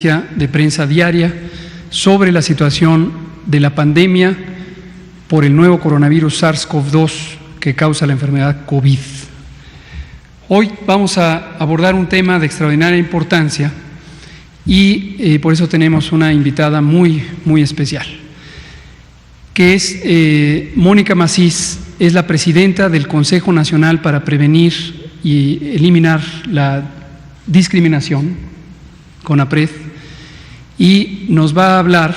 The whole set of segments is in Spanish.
De prensa diaria sobre la situación de la pandemia por el nuevo coronavirus SARS-CoV-2 que causa la enfermedad COVID. Hoy vamos a abordar un tema de extraordinaria importancia y por eso tenemos una invitada muy especial, que es Mónica Macís, es la presidenta del Consejo Nacional para Prevenir y Eliminar la Discriminación, CONAPRED, y nos va a hablar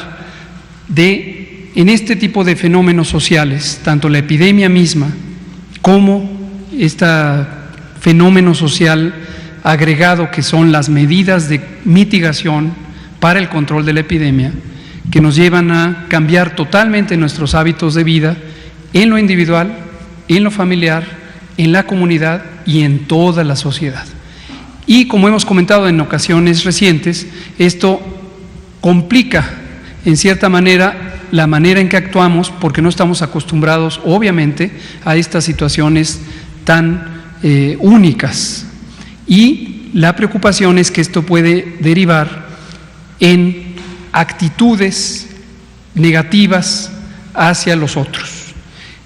de, en este tipo de fenómenos sociales, tanto la epidemia misma como este fenómeno social agregado que son las medidas de mitigación para el control de la epidemia, que nos llevan a cambiar totalmente nuestros hábitos de vida en lo individual, en lo familiar, en la comunidad y en toda la sociedad. Y como hemos comentado en ocasiones recientes, esto complica en cierta manera la manera en que actuamos porque no estamos acostumbrados obviamente a estas situaciones tan únicas, y la preocupación es que esto puede derivar en actitudes negativas hacia los otros,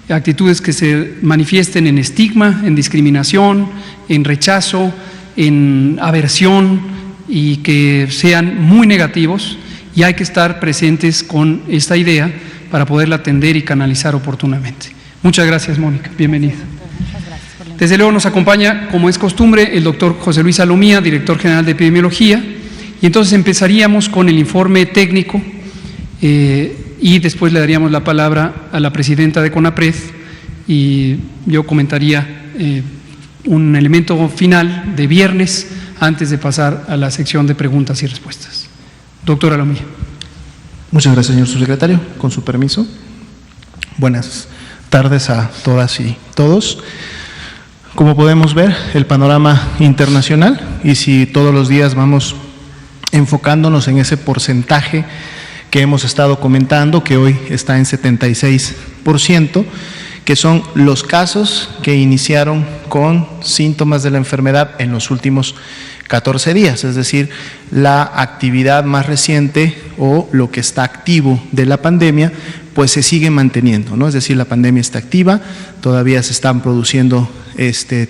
actitudes que se manifiesten en estigma, en discriminación, en rechazo, en aversión, y que sean muy negativos, y hay que estar presentes con esta idea para poderla atender y canalizar oportunamente. Muchas gracias, Mónica, bienvenida. Muchas gracias por la invitación. Desde luego nos acompaña, como es costumbre, el doctor José Luis Salomía, director general de Epidemiología, y entonces empezaríamos con el informe técnico y después le daríamos la palabra a la presidenta de CONAPRED y yo comentaría un elemento final de viernes antes de pasar a la sección de preguntas y respuestas. Doctor Salomía. Muchas gracias, señor subsecretario. Con su permiso. Buenas tardes a todas y todos. Como podemos ver, el panorama internacional, y si todos los días vamos enfocándonos en ese porcentaje que hemos estado comentando, que hoy está en 76%, que son los casos que iniciaron con síntomas de la enfermedad en los últimos 14 días, es decir, la actividad más reciente o lo que está activo de la pandemia, pues se sigue manteniendo, ¿no? Es decir, la pandemia está activa, todavía se están produciendo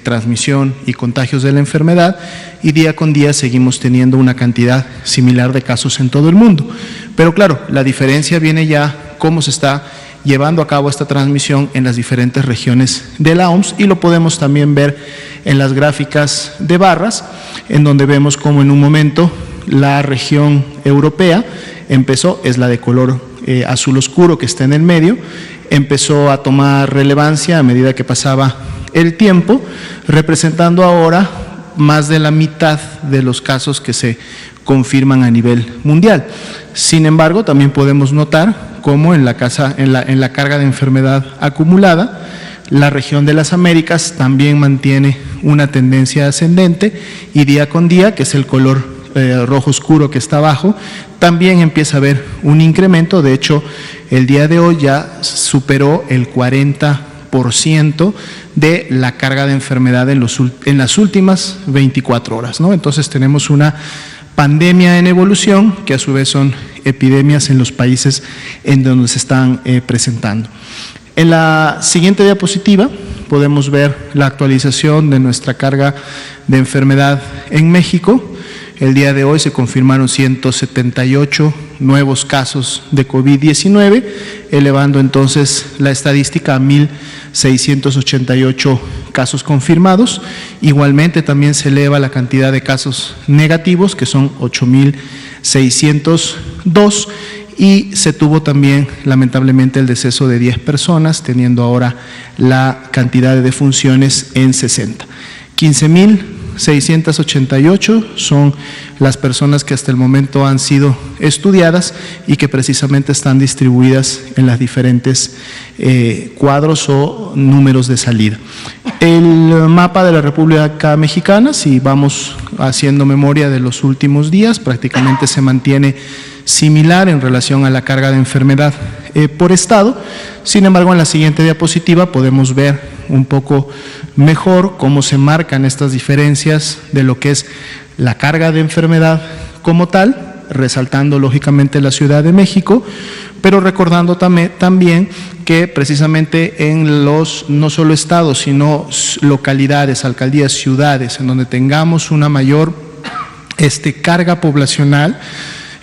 transmisión y contagios de la enfermedad, y día con día seguimos teniendo una cantidad similar de casos en todo el mundo. Pero claro, la diferencia viene ya cómo se está llevando a cabo esta transmisión en las diferentes regiones de la OMS, y lo podemos también ver en las gráficas de barras, en donde vemos cómo en un momento la región europea empezó, es la de color azul oscuro que está en el medio, empezó a tomar relevancia a medida que pasaba el tiempo, representando ahora más de la mitad de los casos que se confirman a nivel mundial. Sin embargo, también podemos notar cómo en la carga de enfermedad acumulada, la región de las Américas también mantiene una tendencia ascendente, y día con día, que es el color rojo oscuro que está abajo, también empieza a haber un incremento. De hecho, el día de hoy ya superó el 40% de la carga de enfermedad en las últimas 24 horas, ¿no? Entonces tenemos una pandemia en evolución, que a su vez son epidemias en los países en donde se están presentando. En la siguiente diapositiva podemos ver la actualización de nuestra carga de enfermedad en México. El día de hoy se confirmaron 178 nuevos casos de COVID-19, elevando entonces la estadística a 1.688 casos confirmados. Igualmente también se eleva la cantidad de casos negativos, que son 8.602, y se tuvo también lamentablemente el deceso de 10 personas, teniendo ahora la cantidad de defunciones en 60. 15.688 son las personas que hasta el momento han sido estudiadas y que precisamente están distribuidas en las diferentes cuadros o números de salida. El mapa de la República Mexicana, si vamos haciendo memoria de los últimos días, prácticamente se mantiene similar en relación a la carga de enfermedad por estado. Sin embargo, en la siguiente diapositiva podemos ver un poco mejor cómo se marcan estas diferencias de lo que es la carga de enfermedad como tal resaltando lógicamente la Ciudad de México, pero recordando también que precisamente en los no solo estados, sino localidades, alcaldías, ciudades, en donde tengamos una mayor carga poblacional,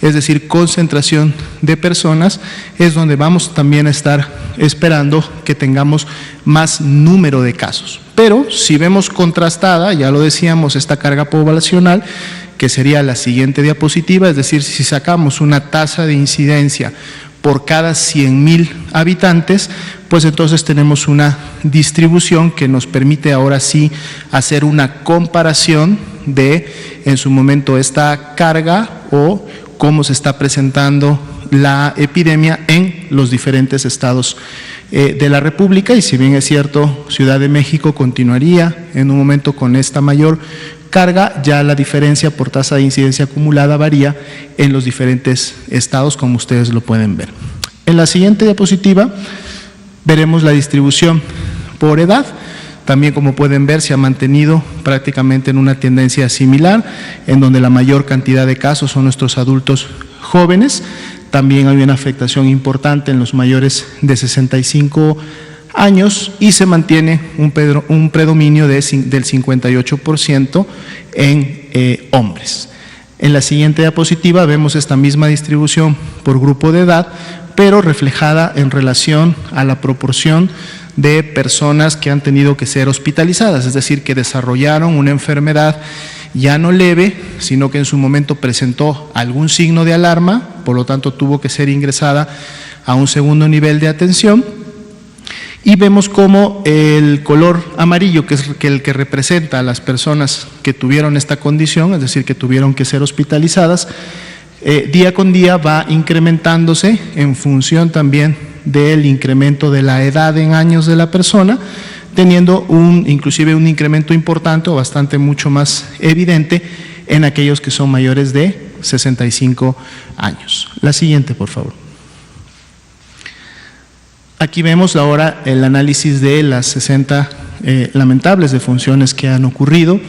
es decir, concentración de personas, es donde vamos también a estar esperando que tengamos más número de casos. Pero si vemos contrastada, ya lo decíamos, esta carga poblacional, que sería la siguiente diapositiva, es decir, si sacamos una tasa de incidencia por cada 100,000 habitantes, pues entonces tenemos una distribución que nos permite ahora sí hacer una comparación de, en su momento, esta carga o cómo se está presentando la epidemia en los diferentes estados de la República. Y si bien es cierto, Ciudad de México continuaría en un momento con esta mayor carga, ya la diferencia por tasa de incidencia acumulada varía en los diferentes estados, como ustedes lo pueden ver. En la siguiente diapositiva veremos la distribución por edad. También, como pueden ver, se ha mantenido prácticamente en una tendencia similar, en donde la mayor cantidad de casos son nuestros adultos jóvenes. También hay una afectación importante en los mayores de 65 años y se mantiene un predominio del 58% en hombres. En la siguiente diapositiva vemos esta misma distribución por grupo de edad, pero reflejada en relación a la proporción de personas que han tenido que ser hospitalizadas, es decir, que desarrollaron una enfermedad ya no leve, sino que en su momento presentó algún signo de alarma, por lo tanto tuvo que ser ingresada a un segundo nivel de atención. Y vemos cómo el color amarillo, que es el que representa a las personas que tuvieron esta condición, es decir, que tuvieron que ser hospitalizadas, día con día va incrementándose en función también del incremento de la edad en años de la persona, teniendo inclusive un incremento importante o bastante mucho más evidente en aquellos que son mayores de 65 años. La siguiente, por favor. Aquí vemos ahora el análisis de las 60 lamentables defunciones que han ocurrido,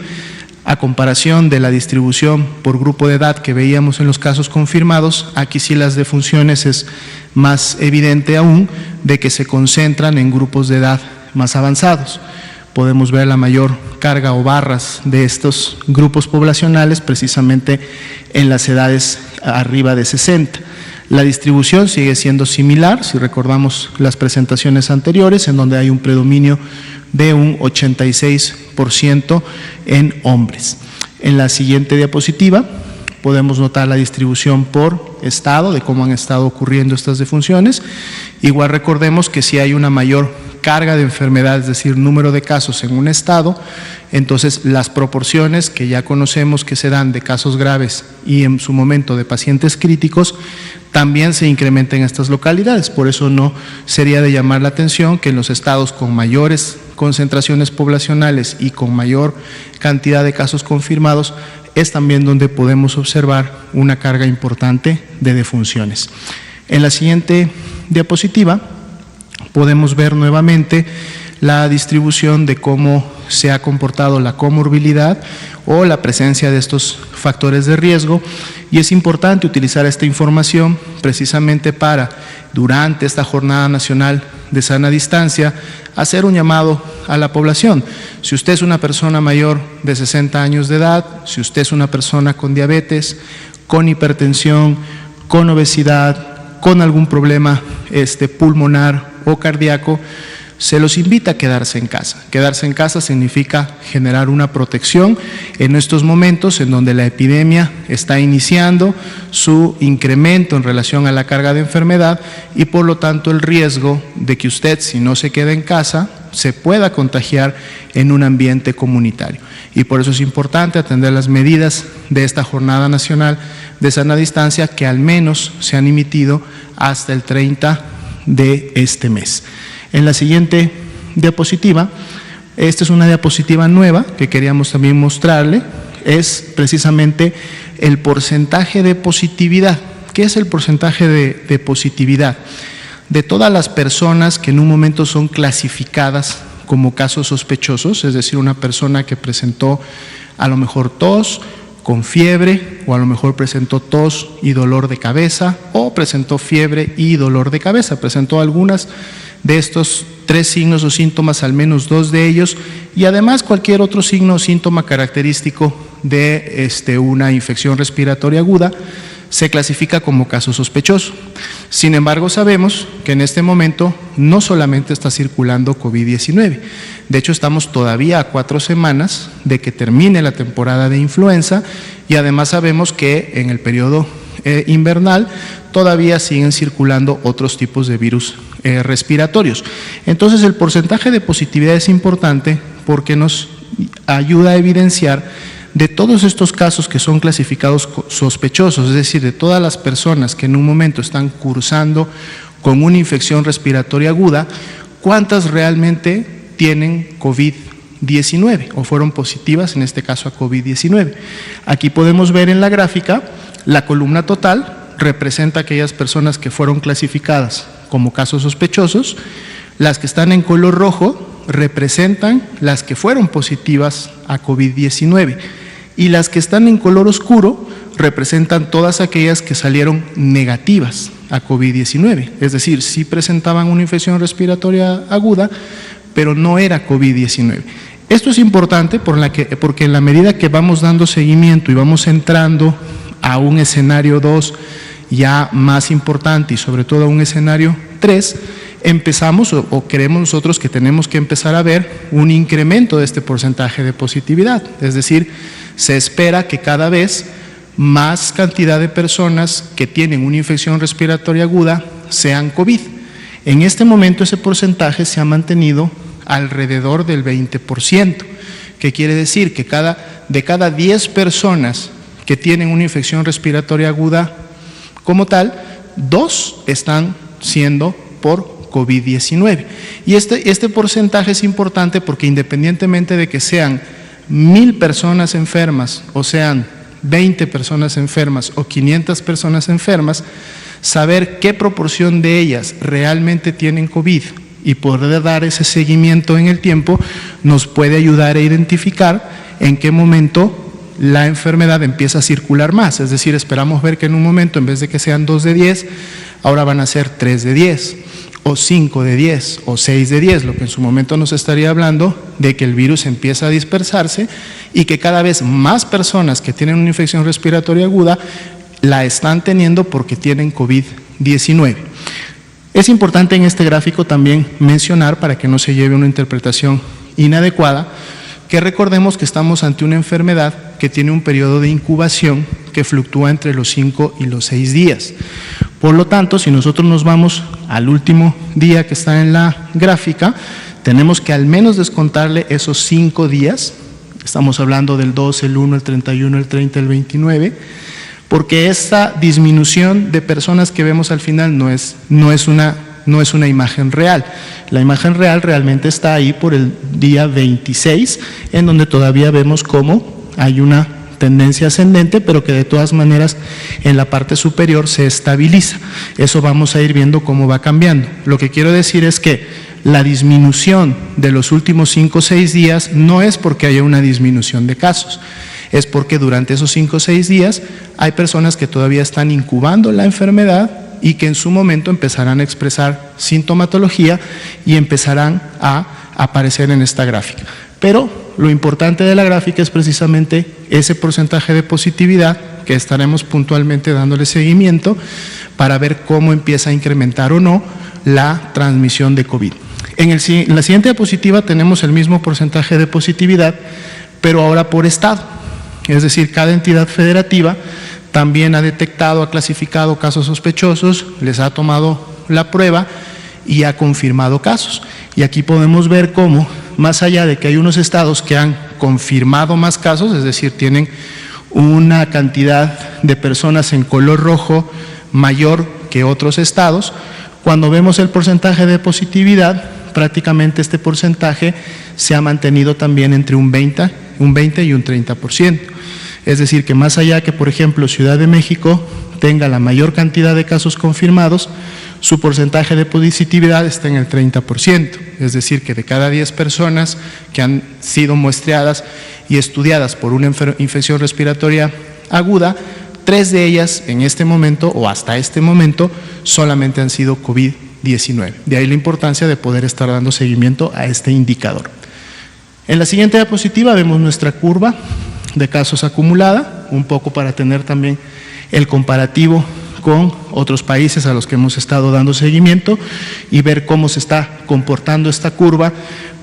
a comparación de la distribución por grupo de edad que veíamos en los casos confirmados. Aquí sí las defunciones es más evidente aún de que se concentran en grupos de edad más avanzados. Podemos ver la mayor carga o barras de estos grupos poblacionales precisamente en las edades arriba de 60. La distribución sigue siendo similar, si recordamos las presentaciones anteriores, en donde hay un predominio de un 86% en hombres. En la siguiente diapositiva podemos notar la distribución por estado, de cómo han estado ocurriendo estas defunciones. Igual recordemos que si hay una mayor carga de enfermedad, es decir, número de casos en un estado, entonces las proporciones que ya conocemos que se dan de casos graves y en su momento de pacientes críticos, también se incrementan en estas localidades. Por eso no sería de llamar la atención que en los estados con mayores concentraciones poblacionales y con mayor cantidad de casos confirmados es también donde podemos observar una carga importante de defunciones. En la siguiente diapositiva podemos ver nuevamente la distribución de cómo se ha comportado la comorbilidad o la presencia de estos factores de riesgo, y es importante utilizar esta información precisamente para, durante esta Jornada Nacional de Sana Distancia, hacer un llamado a la población. Si usted es una persona mayor de 60 años de edad, si usted es una persona con diabetes, con hipertensión, con obesidad, con algún problema pulmonar o cardíaco, se los invita a quedarse en casa. Quedarse en casa significa generar una protección en estos momentos en donde la epidemia está iniciando su incremento en relación a la carga de enfermedad y por lo tanto el riesgo de que usted, si no se queda en casa, se pueda contagiar en un ambiente comunitario. Y por eso es importante atender las medidas de esta Jornada Nacional de Sana Distancia que al menos se han emitido hasta el 30 de este mes. En la siguiente diapositiva, esta es una diapositiva nueva que queríamos también mostrarle, es precisamente el porcentaje de positividad. ¿Qué es el porcentaje de positividad? De todas las personas que en un momento son clasificadas como casos sospechosos, es decir, una persona que presentó a lo mejor tos, con fiebre, o a lo mejor presentó tos y dolor de cabeza, o presentó fiebre y dolor de cabeza, presentó algunas de estos 3 signos o síntomas, al menos 2 de ellos, y además cualquier otro signo o síntoma característico de una infección respiratoria aguda se clasifica como caso sospechoso. Sin embargo, sabemos que en este momento no solamente está circulando COVID-19, de hecho estamos todavía a 4 semanas de que termine la temporada de influenza, y además sabemos que en el periodo invernal todavía siguen circulando otros tipos de virus respiratorios. Entonces, el porcentaje de positividad es importante porque nos ayuda a evidenciar de todos estos casos que son clasificados sospechosos, es decir, de todas las personas que en un momento están cursando con una infección respiratoria aguda, ¿cuántas realmente tienen COVID-19 o fueron positivas, en este caso, a COVID-19? Aquí podemos ver en la gráfica la columna total representa aquellas personas que fueron clasificadas como casos sospechosos. Las que están en color rojo representan las que fueron positivas a COVID-19 y las que están en color oscuro representan todas aquellas que salieron negativas a COVID-19, es decir, sí presentaban una infección respiratoria aguda, pero no era COVID-19. Esto es importante porque en la medida que vamos dando seguimiento y vamos entrando a un escenario 2 ya más importante y sobre todo a un escenario 3, empezamos o creemos nosotros que tenemos que empezar a ver un incremento de este porcentaje de positividad, es decir, se espera que cada vez más cantidad de personas que tienen una infección respiratoria aguda sean COVID. En este momento ese porcentaje se ha mantenido alrededor del 20%, que quiere decir que de cada 10 personas que tienen una infección respiratoria aguda como tal, 2 están siendo por COVID-19. Y este porcentaje es importante porque independientemente de que sean 1000 personas enfermas o sean 20 personas enfermas o 500 personas enfermas, saber qué proporción de ellas realmente tienen COVID y poder dar ese seguimiento en el tiempo nos puede ayudar a identificar en qué momento la enfermedad empieza a circular más. Es decir, esperamos ver que en un momento, en vez de que sean 2 de 10, ahora van a ser 3 de 10, o 5 de 10, o 6 de 10, lo que en su momento nos estaría hablando de que el virus empieza a dispersarse y que cada vez más personas que tienen una infección respiratoria aguda la están teniendo porque tienen COVID-19. Es importante en este gráfico también mencionar, para que no se lleve una interpretación inadecuada, que recordemos que estamos ante una enfermedad que tiene un periodo de incubación que fluctúa entre los 5 y los 6 días. Por lo tanto, si nosotros nos vamos al último día que está en la gráfica, tenemos que al menos descontarle esos 5 días, estamos hablando del 2, el 1, el 31, el 30, el 29, porque esta disminución de personas que vemos al final no es una imagen real. La imagen real realmente está ahí por el día 26, en donde todavía vemos cómo hay una tendencia ascendente, pero que de todas maneras en la parte superior se estabiliza. Eso vamos a ir viendo cómo va cambiando. Lo que quiero decir es que la disminución de los últimos 5 o 6 días no es porque haya una disminución de casos, es porque durante esos 5 o 6 días hay personas que todavía están incubando la enfermedad y que en su momento empezarán a expresar sintomatología y empezarán a aparecer en esta gráfica. Pero lo importante de la gráfica es precisamente ese porcentaje de positividad que estaremos puntualmente dándole seguimiento para ver cómo empieza a incrementar o no la transmisión de COVID. En la siguiente diapositiva tenemos el mismo porcentaje de positividad, pero ahora por estado. Es decir, cada entidad federativa también ha detectado, ha clasificado casos sospechosos, les ha tomado la prueba y ha confirmado casos. Y aquí podemos ver cómo, más allá de que hay unos estados que han confirmado más casos, es decir, tienen una cantidad de personas en color rojo mayor que otros estados, cuando vemos el porcentaje de positividad, prácticamente este porcentaje se ha mantenido también entre un 20 y un 30%. Es decir, que más allá que, por ejemplo, Ciudad de México tenga la mayor cantidad de casos confirmados, su porcentaje de positividad está en el 30%, es decir, que de cada 10 personas que han sido muestreadas y estudiadas por una infección respiratoria aguda, 3 de ellas en este momento o hasta este momento solamente han sido COVID-19. De ahí la importancia de poder estar dando seguimiento a este indicador. En la siguiente diapositiva vemos nuestra curva de casos acumulada, un poco para tener también el comparativo con otros países a los que hemos estado dando seguimiento y ver cómo se está comportando esta curva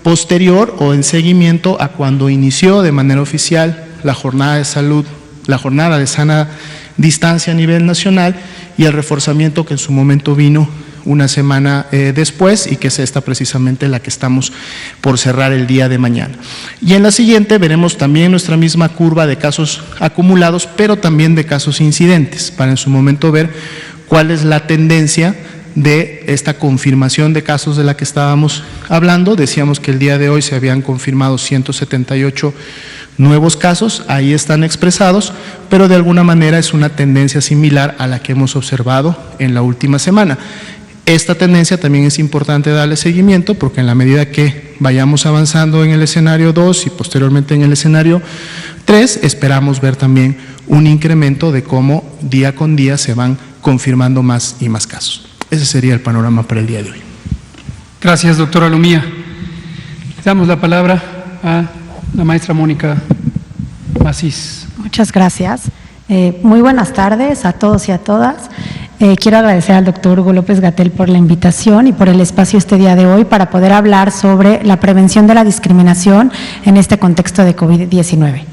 posterior o en seguimiento a cuando inició de manera oficial la jornada de salud, la jornada de sana distancia a nivel nacional y el reforzamiento que en su momento vino una semana después y que es esta precisamente la que estamos por cerrar el día de mañana. Y en la siguiente veremos también nuestra misma curva de casos acumulados, pero también de casos incidentes, para en su momento ver cuál es la tendencia de esta confirmación de casos de la que estábamos hablando. Decíamos que el día de hoy se habían confirmado 178 nuevos casos, ahí están expresados, pero de alguna manera es una tendencia similar a la que hemos observado en la última semana. Esta tendencia también es importante darle seguimiento porque en la medida que vayamos avanzando en el escenario 2 y posteriormente en el escenario 3, esperamos ver también un incremento de cómo día con día se van confirmando más y más casos. Ese sería el panorama para el día de hoy. Gracias, doctora Lumía. Le damos la palabra a la maestra Mónica Macís. Muchas gracias. Muy buenas tardes a todos y a todas. Quiero agradecer al doctor Hugo López-Gatell por la invitación y por el espacio este día de hoy para poder hablar sobre la prevención de la discriminación en este contexto de COVID-19.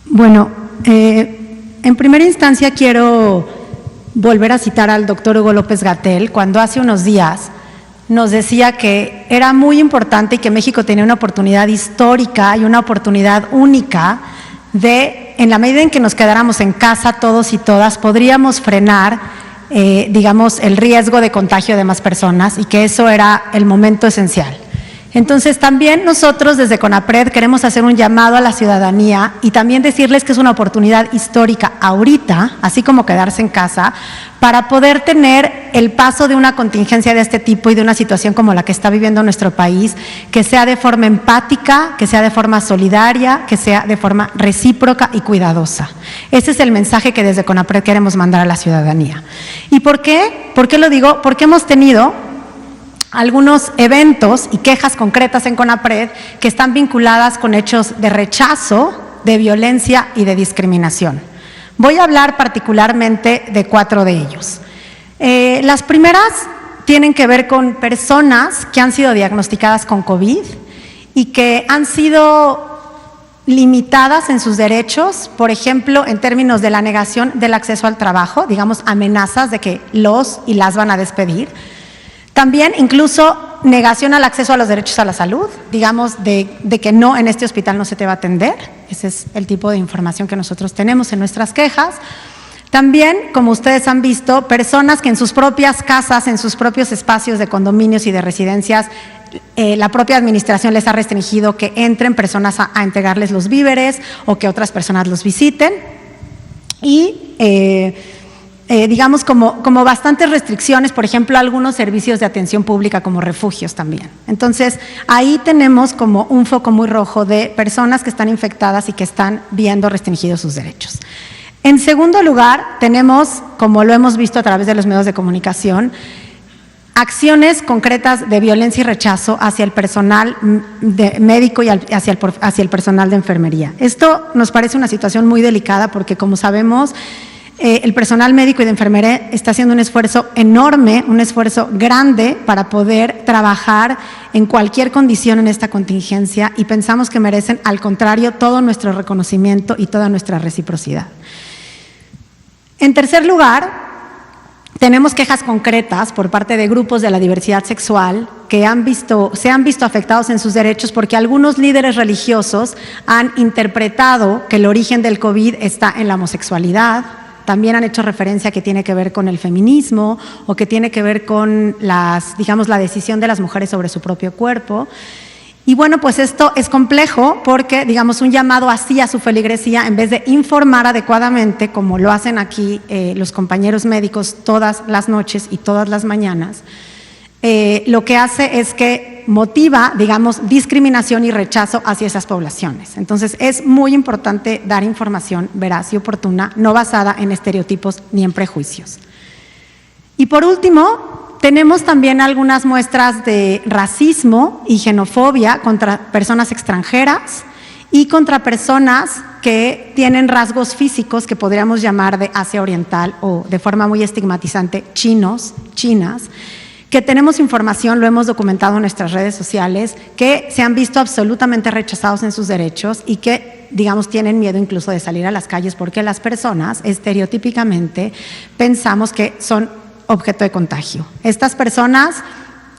Bueno, en primera instancia quiero volver a citar al doctor Hugo López-Gatell cuando hace unos días nos decía que era muy importante y que México tenía una oportunidad histórica y una oportunidad única de, en la medida en que nos quedáramos en casa todos y todas, podríamos frenar, digamos, el riesgo de contagio de más personas y que eso era el momento esencial. Entonces también nosotros desde CONAPRED queremos hacer un llamado a la ciudadanía y también decirles que es una oportunidad histórica ahorita, así como quedarse en casa, para poder tener el paso de una contingencia de este tipo y de una situación como la que está viviendo nuestro país, que sea de forma empática, que sea de forma solidaria, que sea de forma recíproca y cuidadosa. Ese es el mensaje que desde CONAPRED queremos mandar a la ciudadanía. ¿Y por qué? ¿Por qué lo digo? Porque hemos tenido algunos eventos y quejas concretas en CONAPRED que están vinculadas con hechos de rechazo, de violencia y de discriminación. Voy a hablar particularmente de 4 de ellos. Las primeras tienen que ver con personas que han sido diagnosticadas con COVID y que han sido limitadas en sus derechos, por ejemplo, en términos de la negación del acceso al trabajo, digamos, amenazas de que los y las van a despedir. También incluso negación al acceso a los derechos a la salud, digamos, de que no, en este hospital no se te va a atender. Ese es el tipo de información que nosotros tenemos en nuestras quejas. También, como ustedes han visto, personas que en sus propias casas, en sus propios espacios de condominios y de residencias, la propia administración les ha restringido que entren personas a entregarles los víveres o que otras personas los visiten. Y digamos, como bastantes restricciones, por ejemplo, algunos servicios de atención pública como refugios también. Entonces, ahí tenemos como un foco muy rojo de personas que están infectadas y que están viendo restringidos sus derechos. En segundo lugar, tenemos, como lo hemos visto a través de los medios de comunicación, acciones concretas de violencia y rechazo hacia el personal médico y hacia el personal de enfermería. Esto nos parece una situación muy delicada porque, como sabemos, el personal médico y de enfermería está haciendo un esfuerzo enorme, un esfuerzo grande para poder trabajar en cualquier condición en esta contingencia y pensamos que merecen, al contrario, todo nuestro reconocimiento y toda nuestra reciprocidad. En tercer lugar, tenemos quejas concretas por parte de grupos de la diversidad sexual que se han visto afectados en sus derechos porque algunos líderes religiosos han interpretado que el origen del COVID está en la homosexualidad. También han hecho referencia que tiene que ver con el feminismo o que tiene que ver con la decisión de las mujeres sobre su propio cuerpo. Y bueno, pues esto es complejo porque, digamos, un llamado así a su feligresía, en vez de informar adecuadamente, como lo hacen aquí los compañeros médicos todas las noches y todas las mañanas, lo que hace es que motiva, digamos, discriminación y rechazo hacia esas poblaciones. Entonces, es muy importante dar información veraz y oportuna, no basada en estereotipos ni en prejuicios. Y por último, tenemos también algunas muestras de racismo y xenofobia contra personas extranjeras y contra personas que tienen rasgos físicos que podríamos llamar de Asia Oriental o de forma muy estigmatizante chinos, chinas, que tenemos información, lo hemos documentado en nuestras redes sociales, que se han visto absolutamente rechazados en sus derechos y que, digamos, tienen miedo incluso de salir a las calles porque las personas estereotípicamente pensamos que son objeto de contagio. Estas personas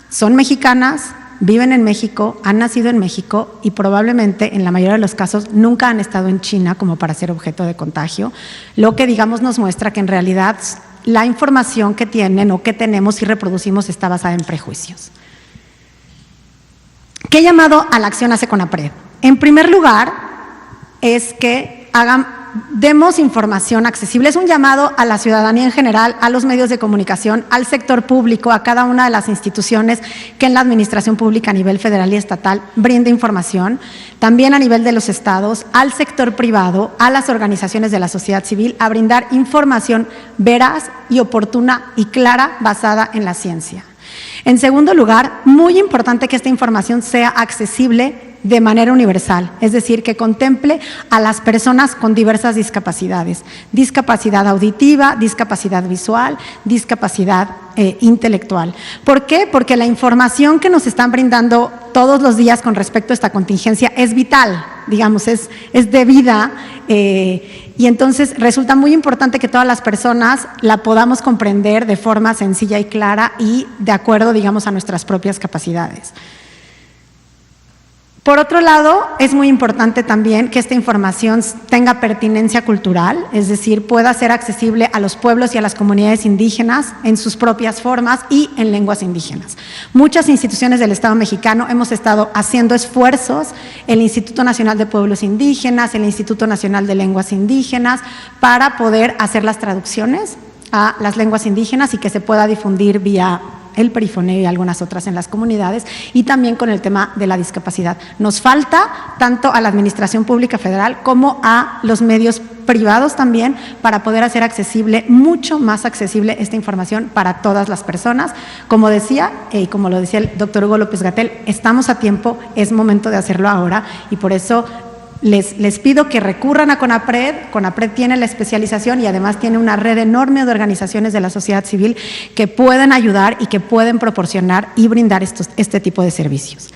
son mexicanas, viven en México, han nacido en México y probablemente en la mayoría de los casos nunca han estado en China como para ser objeto de contagio, lo que, digamos, nos muestra que en realidad la información que tienen o que tenemos y reproducimos está basada en prejuicios. ¿Qué llamado a la acción hace CONAPRED? En primer lugar, es que demos información accesible. Es un llamado a la ciudadanía en general, a los medios de comunicación, al sector público, a cada una de las instituciones que en la administración pública a nivel federal y estatal brinde información, también a nivel de los estados, al sector privado, a las organizaciones de la sociedad civil, a brindar información veraz y oportuna y clara basada en la ciencia. En segundo lugar, muy importante que esta información sea accesible de manera universal, es decir, que contemple a las personas con diversas discapacidades, discapacidad auditiva, discapacidad visual, discapacidad intelectual. ¿Por qué? Porque la información que nos están brindando todos los días con respecto a esta contingencia es vital, digamos, es de vida, y entonces resulta muy importante que todas las personas la podamos comprender de forma sencilla y clara y de acuerdo, digamos, a nuestras propias capacidades. Por otro lado, es muy importante también que esta información tenga pertinencia cultural, es decir, pueda ser accesible a los pueblos y a las comunidades indígenas en sus propias formas y en lenguas indígenas. Muchas instituciones del Estado mexicano hemos estado haciendo esfuerzos, el Instituto Nacional de Pueblos Indígenas, el Instituto Nacional de Lenguas Indígenas, para poder hacer las traducciones a las lenguas indígenas y que se pueda difundir vía el perifoneo y algunas otras en las comunidades, y también con el tema de la discapacidad. Nos falta tanto a la Administración Pública Federal como a los medios privados también para poder hacer accesible, mucho más accesible esta información para todas las personas. Como decía, y como lo decía el doctor Hugo López-Gatell, estamos a tiempo, es momento de hacerlo ahora y por eso les pido que recurran a CONAPRED. CONAPRED tiene la especialización y además tiene una red enorme de organizaciones de la sociedad civil que pueden ayudar y que pueden proporcionar y brindar este tipo de servicios.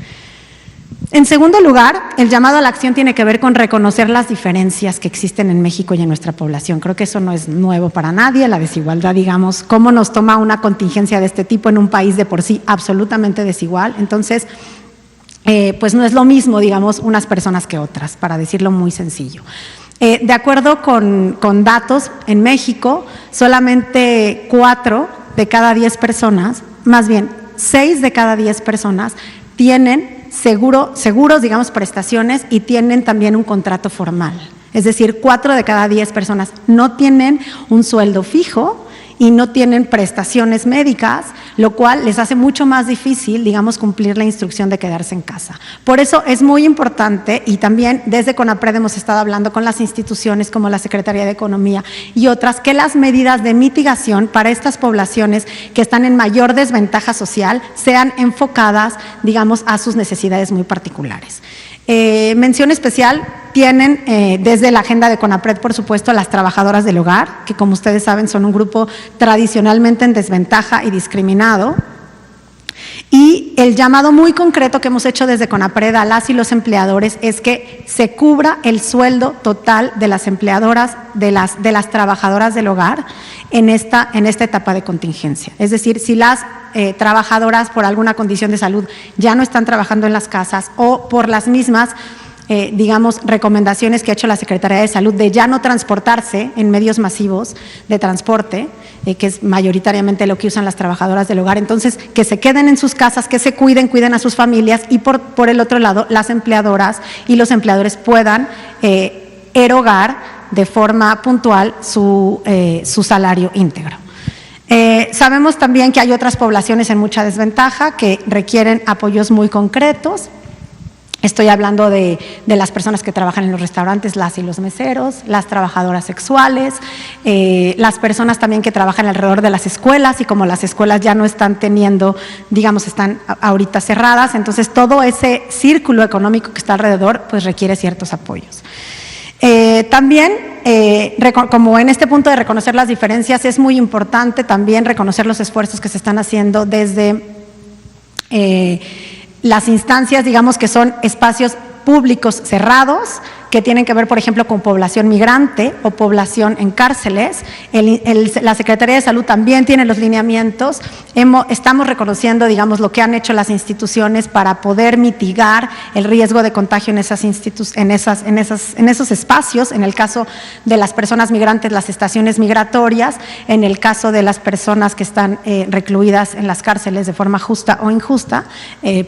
En segundo lugar, el llamado a la acción tiene que ver con reconocer las diferencias que existen en México y en nuestra población. Creo que eso no es nuevo para nadie, la desigualdad, digamos, cómo nos toma una contingencia de este tipo en un país de por sí absolutamente desigual. Entonces, pues no es lo mismo, digamos, unas personas que otras, para decirlo muy sencillo. De acuerdo con datos, en México, solamente 4 de cada 10 personas, más bien 6 de cada 10 personas tienen seguros, digamos, prestaciones y tienen también un contrato formal. Es decir, 4 de cada 10 personas no tienen un sueldo fijo y no tienen prestaciones médicas, lo cual les hace mucho más difícil, digamos, cumplir la instrucción de quedarse en casa. Por eso es muy importante, y también desde CONAPRED hemos estado hablando con las instituciones como la Secretaría de Economía y otras, que las medidas de mitigación para estas poblaciones que están en mayor desventaja social sean enfocadas, digamos, a sus necesidades muy particulares. Mención especial tienen desde la agenda de CONAPRED, por supuesto, las trabajadoras del hogar, que como ustedes saben son un grupo tradicionalmente en desventaja y discriminado. Y el llamado muy concreto que hemos hecho desde CONAPRED a las y los empleadores es que se cubra el sueldo total de las empleadoras, de las trabajadoras del hogar en esta etapa de contingencia. Es decir, si las trabajadoras por alguna condición de salud ya no están trabajando en las casas o por las mismas digamos, recomendaciones que ha hecho la Secretaría de Salud de ya no transportarse en medios masivos de transporte, que es mayoritariamente lo que usan las trabajadoras del hogar. Entonces, que se queden en sus casas, que se cuiden a sus familias y por el otro lado, las empleadoras y los empleadores puedan erogar de forma puntual su salario íntegro. Sabemos también que hay otras poblaciones en mucha desventaja que requieren apoyos muy concretos. Estoy hablando de las personas que trabajan en los restaurantes, las y los meseros, las trabajadoras sexuales, las personas también que trabajan alrededor de las escuelas, y como las escuelas ya no están teniendo, digamos, están ahorita cerradas, entonces todo ese círculo económico que está alrededor pues requiere ciertos apoyos. También, como en este punto de reconocer las diferencias, es muy importante también reconocer los esfuerzos que se están haciendo desde las instancias, digamos, que son espacios públicos cerrados, que tienen que ver, por ejemplo, con población migrante o población en cárceles. La Secretaría de Salud también tiene los lineamientos. Estamos reconociendo, digamos, lo que han hecho las instituciones para poder mitigar el riesgo de contagio en esos espacios. En el caso de las personas migrantes, las estaciones migratorias. En el caso de las personas que están recluidas en las cárceles de forma justa o injusta,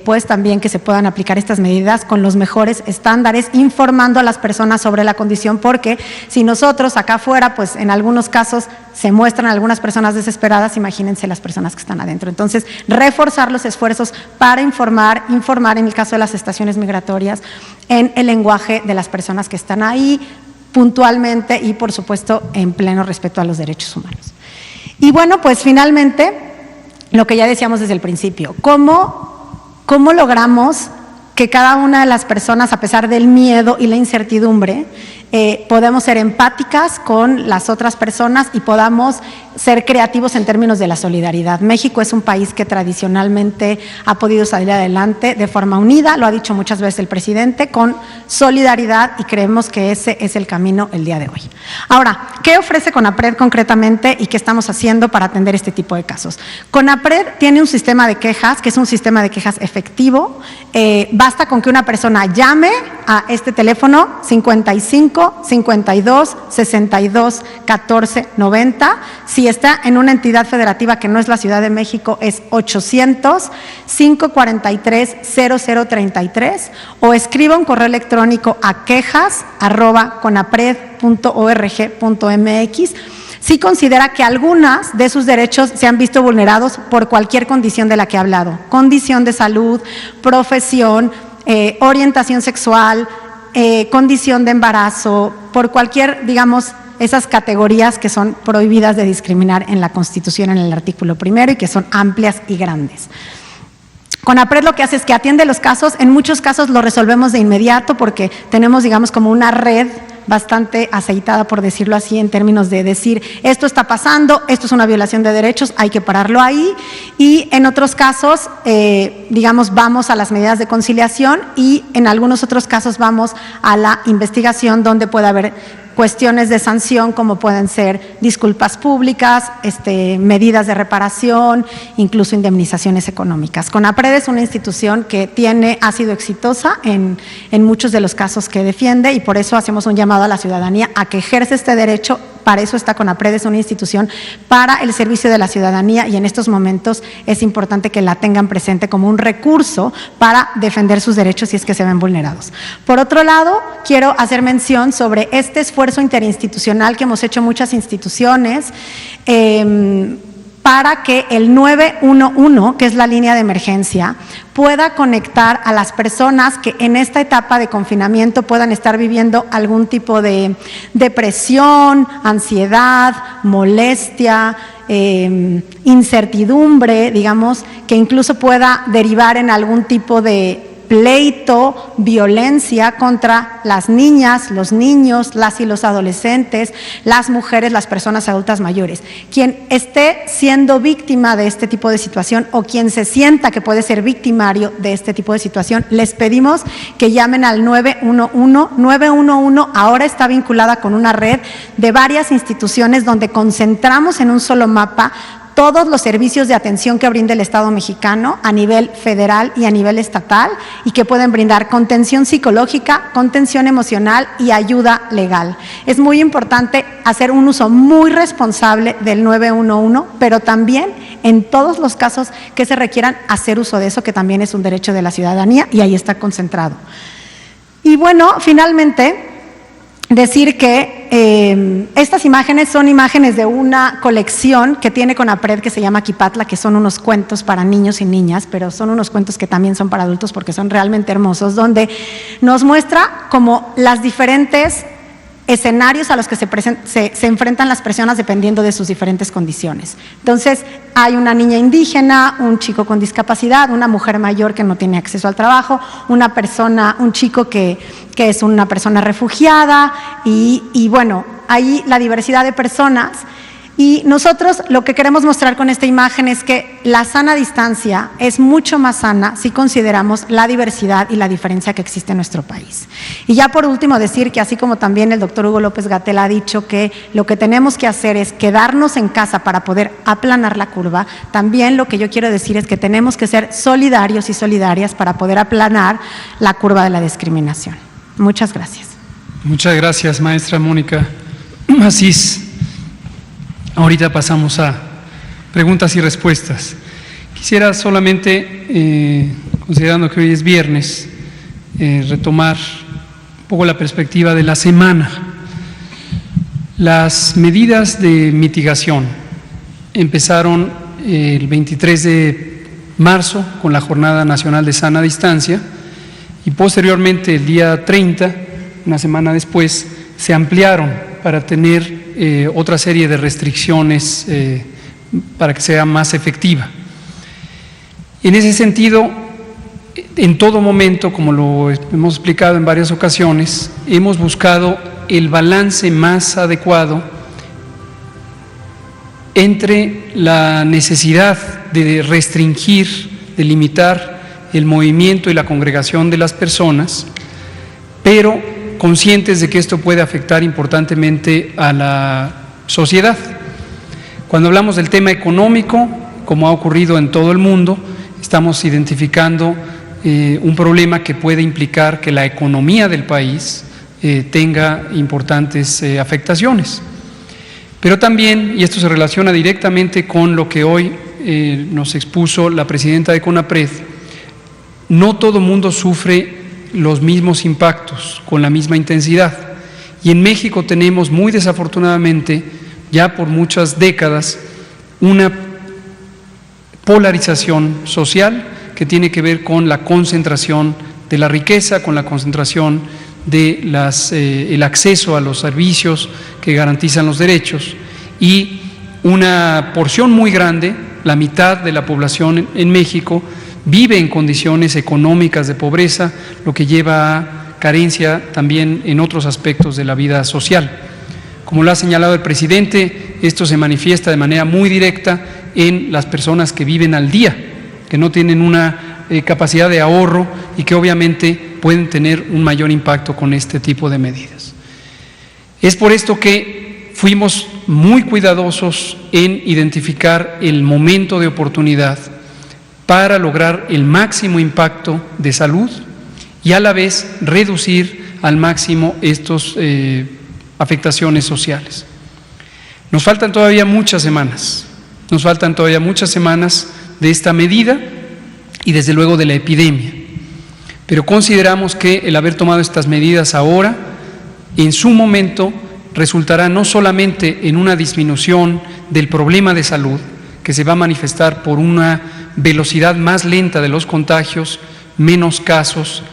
pues también que se puedan aplicar estas medidas con los mejores estándares, informando a las personas sobre la condición, porque si nosotros acá afuera, pues en algunos casos se muestran algunas personas desesperadas, imagínense las personas que están adentro. Entonces, reforzar los esfuerzos para informar en el caso de las estaciones migratorias, en el lenguaje de las personas que están ahí, puntualmente y, por supuesto, en pleno respeto a los derechos humanos. Y bueno, pues finalmente, lo que ya decíamos desde el principio, ¿cómo logramos que cada una de las personas, a pesar del miedo y la incertidumbre, podemos ser empáticas con las otras personas y podamos ser creativos en términos de la solidaridad? México es un país que tradicionalmente ha podido salir adelante de forma unida, lo ha dicho muchas veces el presidente, con solidaridad, y creemos que ese es el camino el día de hoy. Ahora, ¿qué ofrece CONAPRED concretamente y qué estamos haciendo para atender este tipo de casos? CONAPRED tiene un sistema de quejas, que es un sistema de quejas efectivo. Basta con que una persona llame a este teléfono 55 52 62 14 90. Si está en una entidad federativa que no es la Ciudad de México, es 800 543 0033, o escriba un correo electrónico a quejas@conapred.org.mx si considera que algunas de sus derechos se han visto vulnerados por cualquier condición de la que he hablado: condición de salud, profesión, orientación sexual, condición de embarazo, por cualquier, digamos, esas categorías que son prohibidas de discriminar en la Constitución, en el artículo 1, y que son amplias y grandes. CONAPRED lo que hace es que atiende los casos. En muchos casos lo resolvemos de inmediato porque tenemos, digamos, como una red bastante aceitada, por decirlo así, en términos de decir, esto está pasando, esto es una violación de derechos, hay que pararlo ahí. Y en otros casos, digamos, vamos a las medidas de conciliación, y en algunos otros casos vamos a la investigación, donde puede haber cuestiones de sanción, como pueden ser disculpas públicas, medidas de reparación, incluso indemnizaciones económicas. CONAPRED es una institución que ha sido exitosa en muchos de los casos que defiende, y por eso hacemos un llamado a la ciudadanía a que ejerce este derecho. Para eso está CONAPRED, es una institución para el servicio de la ciudadanía, y en estos momentos es importante que la tengan presente como un recurso para defender sus derechos si es que se ven vulnerados. Por otro lado, quiero hacer mención sobre este esfuerzo interinstitucional que hemos hecho muchas instituciones para que el 911, que es la línea de emergencia, pueda conectar a las personas que en esta etapa de confinamiento puedan estar viviendo algún tipo de depresión, ansiedad, molestia, incertidumbre, digamos, que incluso pueda derivar en algún tipo de pleito, violencia contra las niñas, los niños, las y los adolescentes, las mujeres, las personas adultas mayores. Quien esté siendo víctima de este tipo de situación, o quien se sienta que puede ser victimario de este tipo de situación, les pedimos que llamen al 911. 911 ahora está vinculada con una red de varias instituciones donde concentramos en un solo mapa todos los servicios de atención que brinda el Estado mexicano a nivel federal y a nivel estatal, y que pueden brindar contención psicológica, contención emocional y ayuda legal. Es muy importante hacer un uso muy responsable del 911, pero también en todos los casos que se requieran hacer uso de eso, que también es un derecho de la ciudadanía y ahí está concentrado. Y bueno, finalmente, decir que estas imágenes son imágenes de una colección que tiene CONAPRED que se llama Quipatla, que son unos cuentos para niños y niñas, pero son unos cuentos que también son para adultos porque son realmente hermosos, donde nos muestra como las diferentes escenarios a los que se enfrentan las personas dependiendo de sus diferentes condiciones. Entonces, hay una niña indígena, un chico con discapacidad, una mujer mayor que no tiene acceso al trabajo, un chico que es una persona refugiada y bueno, ahí la diversidad de personas. Y nosotros lo que queremos mostrar con esta imagen es que la sana distancia es mucho más sana si consideramos la diversidad y la diferencia que existe en nuestro país. Y ya por último decir que así como también el doctor Hugo López-Gatell ha dicho que lo que tenemos que hacer es quedarnos en casa para poder aplanar la curva, también lo que yo quiero decir es que tenemos que ser solidarios y solidarias para poder aplanar la curva de la discriminación. Muchas gracias. Muchas gracias, maestra Mónica Asís. Ahorita pasamos a preguntas y respuestas. Quisiera solamente, considerando que hoy es viernes, retomar un poco la perspectiva de la semana. Las medidas de mitigación empezaron el 23 de marzo con la Jornada Nacional de Sana Distancia y posteriormente el día 30, una semana después, se ampliaron para tener otra serie de restricciones para que sea más efectiva. En ese sentido, en todo momento, como lo hemos explicado en varias ocasiones, hemos buscado el balance más adecuado entre la necesidad de restringir, de limitar el movimiento y la congregación de las personas, pero conscientes de que esto puede afectar importantemente a la sociedad. Cuando hablamos del tema económico, como ha ocurrido en todo el mundo, estamos identificando un problema que puede implicar que la economía del país tenga importantes afectaciones. Pero también, y esto se relaciona directamente con lo que hoy nos expuso la presidenta de CONAPRED, no todo mundo sufre los mismos impactos con la misma intensidad. Y en México tenemos, muy desafortunadamente, ya por muchas décadas, una polarización social que tiene que ver con la concentración de la riqueza, con la concentración de el acceso a los servicios que garantizan los derechos, y una porción muy grande, la mitad de la población en México, vive en condiciones económicas de pobreza, lo que lleva a carencia también en otros aspectos de la vida social. Como lo ha señalado el presidente, esto se manifiesta de manera muy directa en las personas que viven al día, que no tienen una capacidad de ahorro y que obviamente pueden tener un mayor impacto con este tipo de medidas. Es por esto que fuimos muy cuidadosos en identificar el momento de oportunidad para lograr el máximo impacto de salud y a la vez reducir al máximo estas afectaciones sociales. Nos faltan todavía muchas semanas de esta medida y desde luego de la epidemia, pero consideramos que el haber tomado estas medidas ahora, en su momento, resultará no solamente en una disminución del problema de salud, que se va a manifestar por una velocidad más lenta de los contagios, menos casos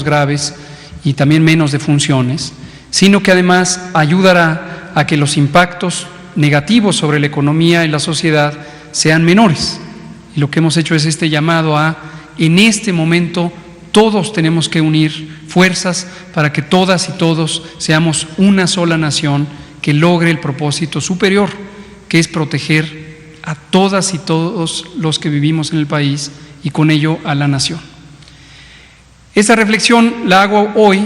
graves y también menos defunciones, sino que además ayudará a que los impactos negativos sobre la economía y la sociedad sean menores. Y lo que hemos hecho es este llamado a, en este momento, todos tenemos que unir fuerzas para que todas y todos seamos una sola nación que logre el propósito superior, que es proteger a todas y todos los que vivimos en el país y con ello a la nación. Esta reflexión la hago hoy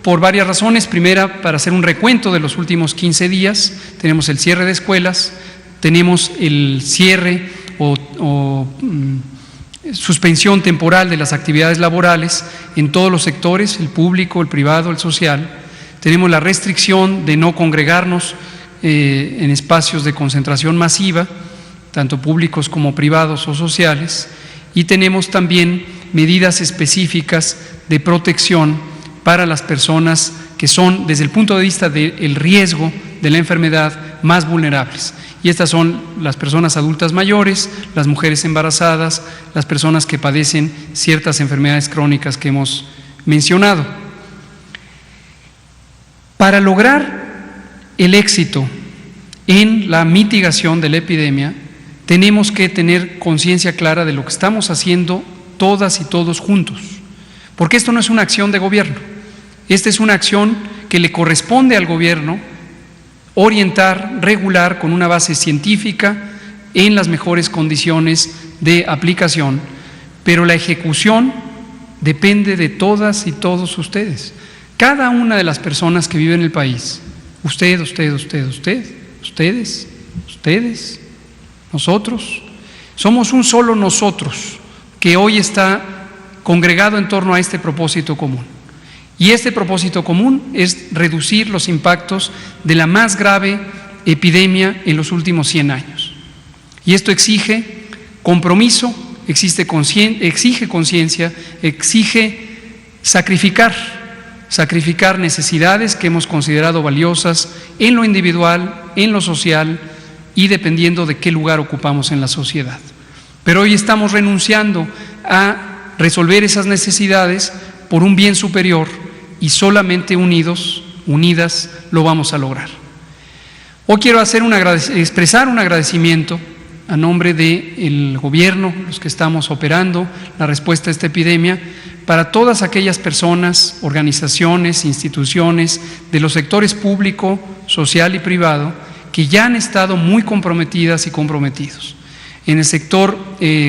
por varias razones. Primera, para hacer un recuento de los últimos 15 días. Tenemos el cierre de escuelas, tenemos el cierre o suspensión temporal de las actividades laborales en todos los sectores, el público, el privado, el social. Tenemos la restricción de no congregarnos en espacios de concentración masiva, tanto públicos como privados o sociales, y tenemos también medidas específicas de protección para las personas que son, desde el punto de vista del riesgo de la enfermedad, más vulnerables. Y estas son las personas adultas mayores, las mujeres embarazadas, las personas que padecen ciertas enfermedades crónicas que hemos mencionado. Para lograr el éxito en la mitigación de la epidemia, tenemos que tener conciencia clara de lo que estamos haciendo todas y todos juntos, porque esto no es una acción de gobierno, esta es una acción que le corresponde al gobierno orientar, regular con una base científica en las mejores condiciones de aplicación, pero la ejecución depende de todas y todos ustedes. Cada una de las personas que viven en el país, ustedes, nosotros, somos un solo nosotros que hoy está congregado en torno a este propósito común. Y este propósito común es reducir los impactos de la más grave epidemia en los últimos 100 años. Y esto exige compromiso, exige conciencia, exige sacrificar necesidades que hemos considerado valiosas en lo individual, en lo social y dependiendo de qué lugar ocupamos en la sociedad. Pero hoy estamos renunciando a resolver esas necesidades por un bien superior y solamente unidas lo vamos a lograr. Hoy quiero expresar un agradecimiento a nombre del gobierno, los que estamos operando la respuesta a esta epidemia, para todas aquellas personas, organizaciones, instituciones de los sectores público, social y privado que ya han estado muy comprometidas y comprometidos. En el sector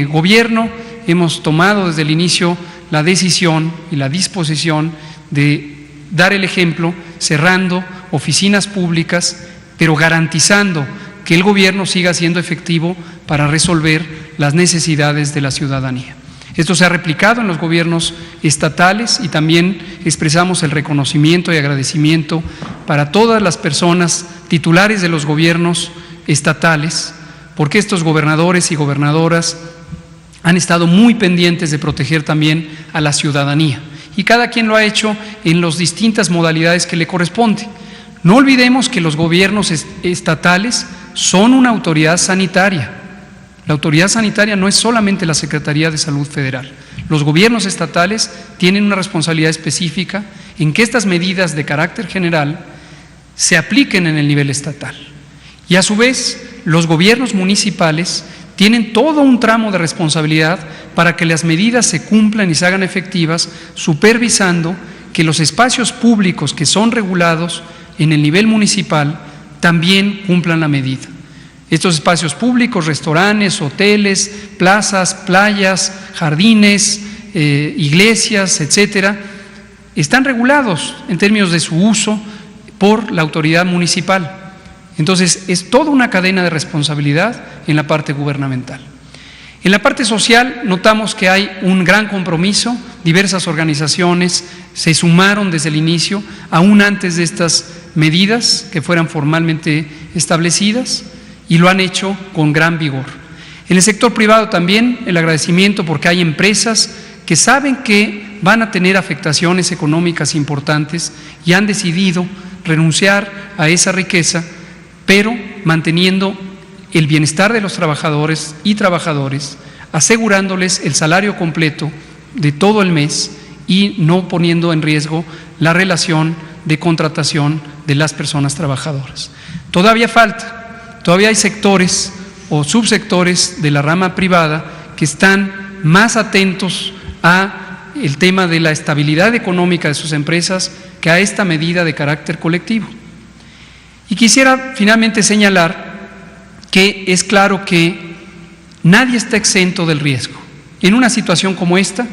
gobierno hemos tomado desde el inicio la decisión y la disposición de dar el ejemplo cerrando oficinas públicas, pero garantizando que el gobierno siga siendo efectivo para resolver las necesidades de la ciudadanía. Esto se ha replicado en los gobiernos estatales y también expresamos el reconocimiento y agradecimiento para todas las personas titulares de los gobiernos estatales, porque estos gobernadores y gobernadoras han estado muy pendientes de proteger también a la ciudadanía y cada quien lo ha hecho en las distintas modalidades que le corresponde. No olvidemos que los gobiernos estatales son una autoridad sanitaria. La autoridad sanitaria no es solamente la Secretaría de Salud Federal. Los gobiernos estatales tienen una responsabilidad específica en que estas medidas de carácter general se apliquen en el nivel estatal. Y a su vez, los gobiernos municipales tienen todo un tramo de responsabilidad para que las medidas se cumplan y se hagan efectivas, supervisando que los espacios públicos que son regulados en el nivel municipal también cumplan la medida. Estos espacios públicos, restaurantes, hoteles, plazas, playas, jardines, iglesias, etcétera, están regulados en términos de su uso por la autoridad municipal. Entonces, es toda una cadena de responsabilidad en la parte gubernamental. En la parte social notamos que hay un gran compromiso, diversas organizaciones se sumaron desde el inicio, aún antes de estas medidas que fueran formalmente establecidas, y lo han hecho con gran vigor. En el sector privado también el agradecimiento porque hay empresas que saben que van a tener afectaciones económicas importantes y han decidido renunciar a esa riqueza, pero manteniendo el bienestar de los trabajadores y trabajadoras, asegurándoles el salario completo de todo el mes y no poniendo en riesgo la relación de contratación de las personas trabajadoras. Todavía falta, todavía hay sectores o subsectores de la rama privada que están más atentos a el tema de la estabilidad económica de sus empresas que a esta medida de carácter colectivo. Y quisiera finalmente señalar que es claro que nadie está exento del riesgo. En una situación como esta,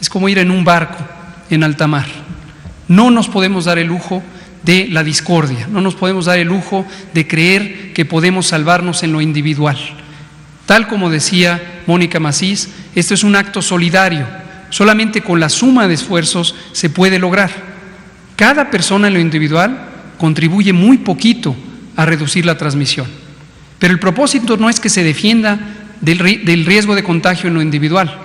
es como ir en un barco en alta mar. No nos podemos dar el lujo de la discordia. No nos podemos dar el lujo de creer que podemos salvarnos en lo individual. Tal como decía Mónica Macís, esto es un acto solidario. Solamente con la suma de esfuerzos se puede lograr. Cada persona en lo individual contribuye muy poquito a reducir la transmisión. Pero el propósito no es que se defienda del riesgo de contagio en lo individual.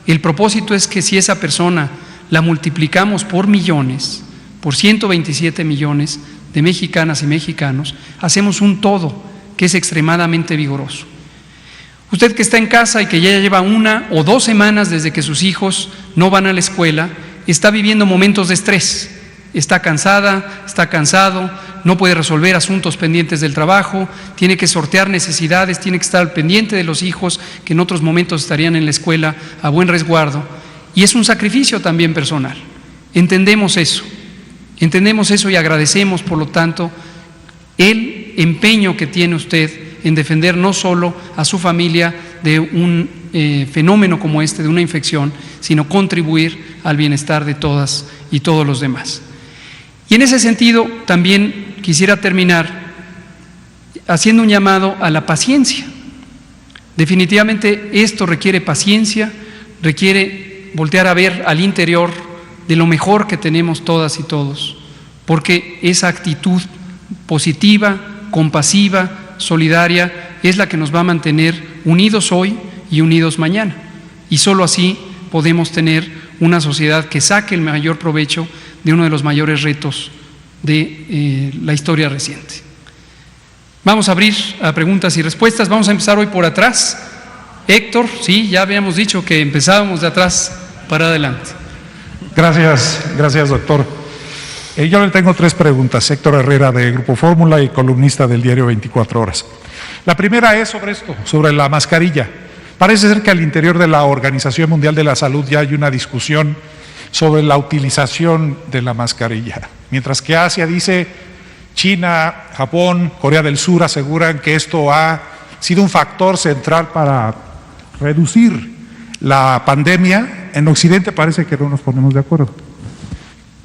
El propósito es que si esa persona la multiplicamos por millones, por 127 millones de mexicanas y mexicanos, hacemos un todo que es extremadamente vigoroso. Usted que está en casa y que ya lleva 1 o 2 semanas desde que sus hijos no van a la escuela, está viviendo momentos de estrés. Está cansada, está cansado, no puede resolver asuntos pendientes del trabajo, tiene que sortear necesidades, tiene que estar al pendiente de los hijos que en otros momentos estarían en la escuela a buen resguardo. Y es un sacrificio también personal. Entendemos eso y agradecemos, por lo tanto, el empeño que tiene usted en defender no solo a su familia de un fenómeno como este, de una infección, sino contribuir al bienestar de todas y todos los demás. Y en ese sentido también quisiera terminar haciendo un llamado a la paciencia. Definitivamente esto requiere paciencia, requiere voltear a ver al interior de lo mejor que tenemos todas y todos, porque esa actitud positiva, compasiva, solidaria, es la que nos va a mantener unidos hoy y unidos mañana. Y solo así podemos tener una sociedad que saque el mayor provecho de uno de los mayores retos de la historia reciente. Vamos a abrir a preguntas y respuestas. Vamos a empezar hoy por atrás. Héctor, sí, ya habíamos dicho que empezábamos de atrás para adelante. Gracias, doctor. Yo le tengo 3 preguntas. Héctor Herrera, de Grupo Fórmula y columnista del diario 24 Horas. La primera es sobre esto, sobre la mascarilla. Parece ser que al interior de la Organización Mundial de la Salud ya hay una discusión sobre la utilización de la mascarilla. Mientras que Asia dice, China, Japón, Corea del Sur aseguran que esto ha sido un factor central para reducir la pandemia, en Occidente parece que no nos ponemos de acuerdo.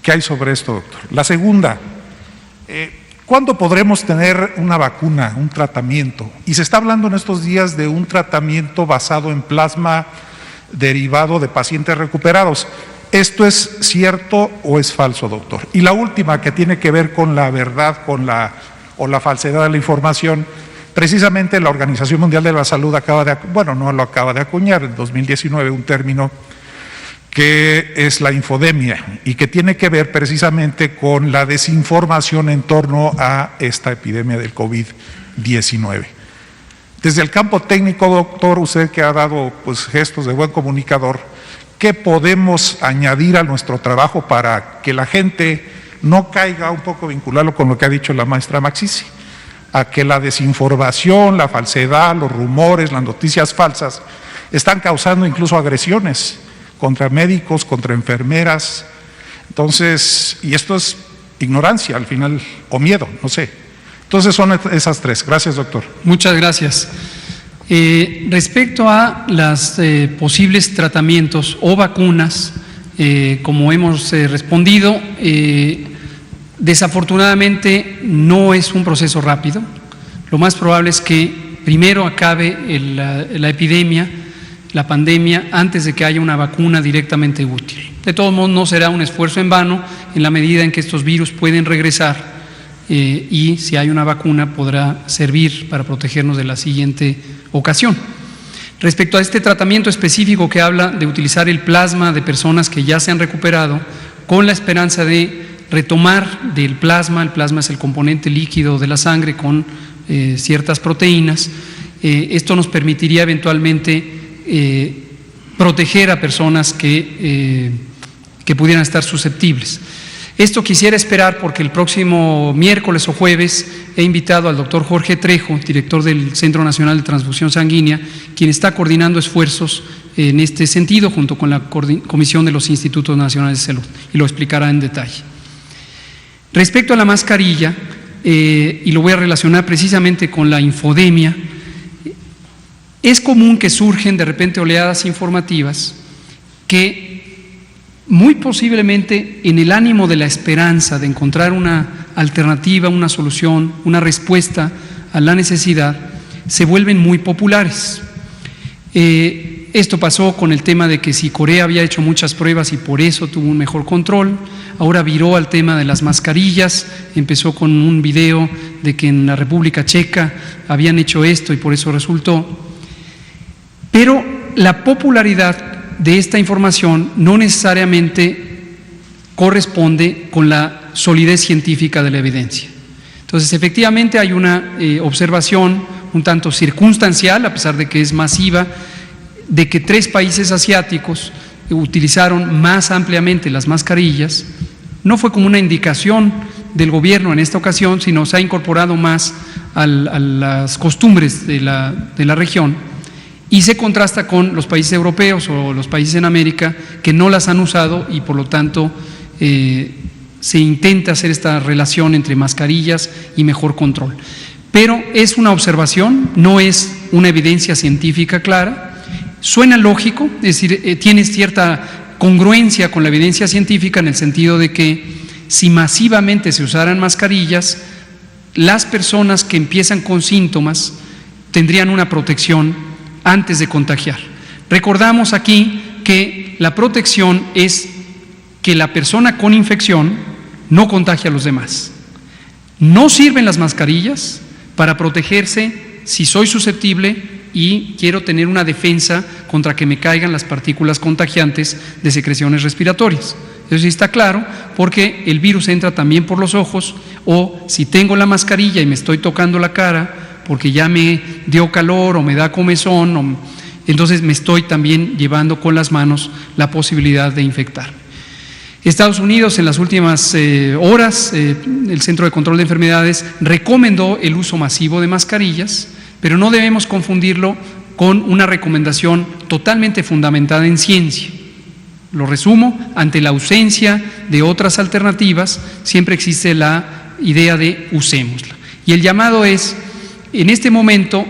¿Qué hay sobre esto, doctor? La segunda, ¿cuándo podremos tener una vacuna, un tratamiento? Y se está hablando en estos días de un tratamiento basado en plasma derivado de pacientes recuperados. ¿Esto es cierto o es falso, doctor? Y la última, que tiene que ver con la verdad o la falsedad de la información. Precisamente la Organización Mundial de la Salud no lo acaba de acuñar en 2019, un término que es la infodemia y que tiene que ver precisamente con la desinformación en torno a esta epidemia del COVID-19. Desde el campo técnico, doctor, usted que ha dado gestos de buen comunicador, ¿qué podemos añadir a nuestro trabajo para que la gente no caiga, un poco vincularlo con lo que ha dicho la maestra Maxisi, a que la desinformación, la falsedad, los rumores, las noticias falsas están causando incluso agresiones contra médicos, contra enfermeras? Entonces, y esto es ignorancia al final, o miedo, no sé. Entonces son esas 3. Gracias, doctor. Muchas gracias. Respecto a los posibles tratamientos o vacunas, como hemos respondido, desafortunadamente no es un proceso rápido. Lo más probable es que primero acabe la epidemia, la pandemia, antes de que haya una vacuna directamente útil. De todos modos, no será un esfuerzo en vano en la medida en que estos virus pueden regresar y si hay una vacuna podrá servir para protegernos de la siguiente ocasión. Respecto a este tratamiento específico que habla de utilizar el plasma de personas que ya se han recuperado, con la esperanza de retomar del plasma, el plasma es el componente líquido de la sangre con ciertas proteínas, esto nos permitiría eventualmente proteger a personas que pudieran estar susceptibles. Esto quisiera esperar porque el próximo miércoles o jueves he invitado al doctor Jorge Trejo, director del Centro Nacional de Transfusión Sanguínea, quien está coordinando esfuerzos en este sentido junto con la Comisión de los Institutos Nacionales de Salud, y lo explicará en detalle. Respecto a la mascarilla, y lo voy a relacionar precisamente con la infodemia, es común que surgen de repente oleadas informativas que muy posiblemente en el ánimo de la esperanza de encontrar una alternativa, una solución, una respuesta a la necesidad, se vuelven muy populares. Esto pasó con el tema de que si Corea había hecho muchas pruebas y por eso tuvo un mejor control. Ahora viró al tema de las mascarillas, empezó con un video de que en la República Checa habían hecho esto y por eso resultó. Pero la popularidad de esta información no necesariamente corresponde con la solidez científica de la evidencia. Entonces, efectivamente hay una observación un tanto circunstancial, a pesar de que es masiva, de que 3 países asiáticos utilizaron más ampliamente las mascarillas. No fue como una indicación del gobierno en esta ocasión, sino se ha incorporado más a las costumbres de la región, y se contrasta con los países europeos o los países en América que no las han usado y por lo tanto se intenta hacer esta relación entre mascarillas y mejor control. Pero es una observación, no es una evidencia científica clara. Suena lógico, es decir, tiene cierta congruencia con la evidencia científica en el sentido de que si masivamente se usaran mascarillas, las personas que empiezan con síntomas tendrían una protección antes de contagiar. Recordamos aquí que la protección es que la persona con infección no contagie a los demás. No sirven las mascarillas para protegerse si soy susceptible y quiero tener una defensa contra que me caigan las partículas contagiantes de secreciones respiratorias. Eso sí está claro, porque el virus entra también por los ojos, o si tengo la mascarilla y me estoy tocando la cara porque ya me dio calor o me da comezón, entonces me estoy también llevando con las manos la posibilidad de infectar. Estados Unidos en las últimas horas, el Centro de Control de Enfermedades recomendó el uso masivo de mascarillas, pero no debemos confundirlo con una recomendación totalmente fundamentada en ciencia. Lo resumo, ante la ausencia de otras alternativas, siempre existe la idea de usémosla. Y el llamado es, en este momento,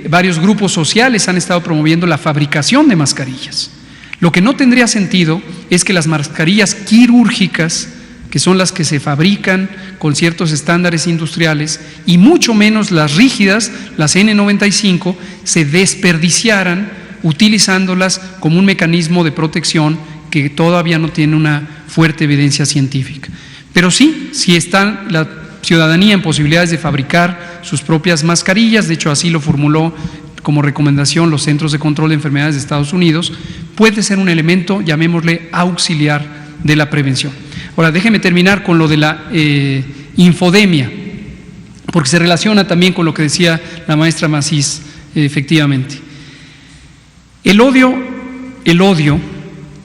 varios grupos sociales han estado promoviendo la fabricación de mascarillas. Lo que no tendría sentido es que las mascarillas quirúrgicas, que son las que se fabrican con ciertos estándares industriales, y mucho menos las rígidas, las N95, se desperdiciaran utilizándolas como un mecanismo de protección que todavía no tiene una fuerte evidencia científica. Pero sí, si está la ciudadanía en posibilidades de fabricar sus propias mascarillas, de hecho así lo formuló como recomendación los Centros de Control de Enfermedades de Estados Unidos, puede ser un elemento, llamémosle, auxiliar de la prevención. Ahora, déjeme terminar con lo de la infodemia, porque se relaciona también con lo que decía la maestra Macís, efectivamente. El odio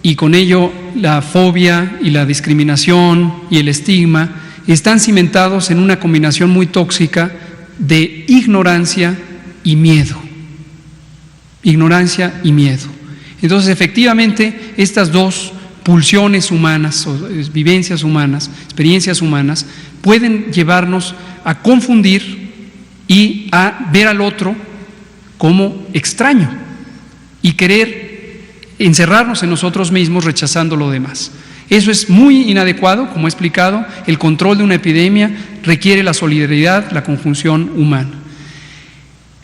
y con ello la fobia y la discriminación y el estigma están cimentados en una combinación muy tóxica de ignorancia y miedo. Ignorancia y miedo. Entonces, efectivamente, estas dos pulsiones humanas, o vivencias humanas, experiencias humanas, pueden llevarnos a confundir y a ver al otro como extraño y querer encerrarnos en nosotros mismos rechazando lo demás. Eso es muy inadecuado, como he explicado. El control de una epidemia requiere la solidaridad, la conjunción humana.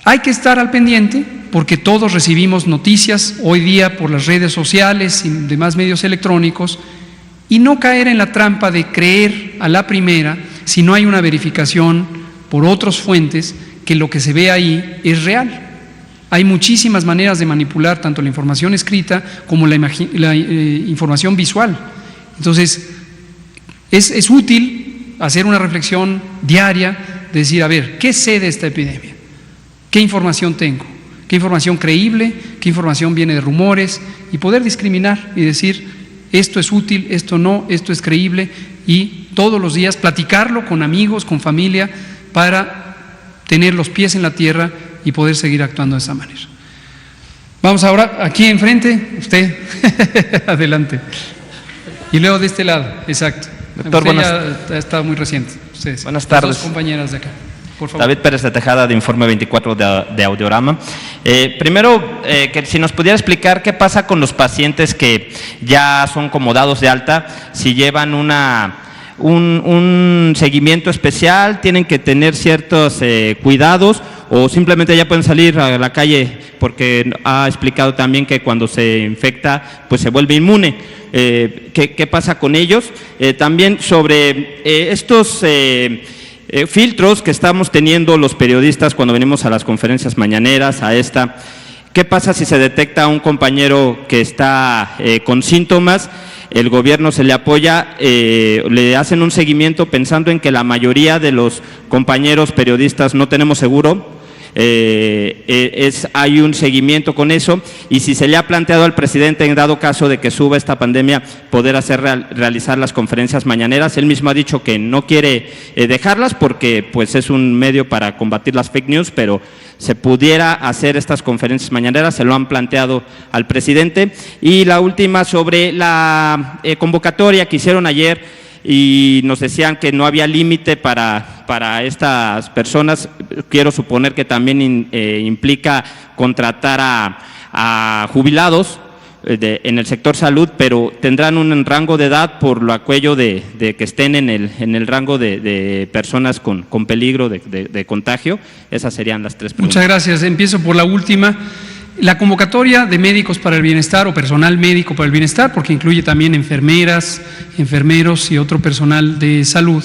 Hay que estar al pendiente porque todos recibimos noticias hoy día por las redes sociales y demás medios electrónicos, y no caer en la trampa de creer a la primera si no hay una verificación por otras fuentes que lo que se ve ahí es real. Hay muchísimas maneras de manipular tanto la información escrita como la información visual. Entonces, es útil hacer una reflexión diaria, de decir, a ver, ¿qué sé de esta epidemia? ¿Qué información tengo? ¿Qué información creíble? ¿Qué información viene de rumores? Y poder discriminar y decir, esto es útil, esto no, esto es creíble, y todos los días platicarlo con amigos, con familia, para tener los pies en la tierra y poder seguir actuando de esa manera. Vamos ahora, aquí enfrente, usted, adelante. Y luego de este lado, exacto. Doctor, ya está muy reciente. Ustedes, buenas tardes. Las dos compañeras de acá. Por favor. David Pérez de Tejada, de Informe 24 de Audiorama. Primero, que si nos pudiera explicar qué pasa con los pacientes que ya son como dados de alta, si llevan un seguimiento especial, tienen que tener ciertos cuidados o simplemente ya pueden salir a la calle, porque ha explicado también que cuando se infecta pues se vuelve inmune. ¿Qué pasa con ellos? También sobre estos filtros que estamos teniendo los periodistas cuando venimos a las conferencias mañaneras, a esta, ¿qué pasa si se detecta a un compañero que está con síntomas? El gobierno se le apoya, le hacen un seguimiento pensando en que la mayoría de los compañeros periodistas no tenemos seguro. Hay un seguimiento con eso, y si se le ha planteado al presidente, en dado caso de que suba esta pandemia, poder realizar las conferencias mañaneras. Él mismo ha dicho que no quiere dejarlas porque pues es un medio para combatir las fake news, pero se pudiera hacer estas conferencias mañaneras, se lo han planteado al presidente. Y la última sobre la convocatoria que hicieron ayer, y nos decían que no había límite para estas personas. Quiero suponer que también implica contratar a jubilados en el sector salud, pero tendrán un rango de edad por lo aquello de que estén en el rango de personas con peligro de contagio. Esas serían las tres preguntas. Muchas gracias. Empiezo por la última. La convocatoria de médicos para el bienestar o personal médico para el bienestar, porque incluye también enfermeras, enfermeros y otro personal de salud,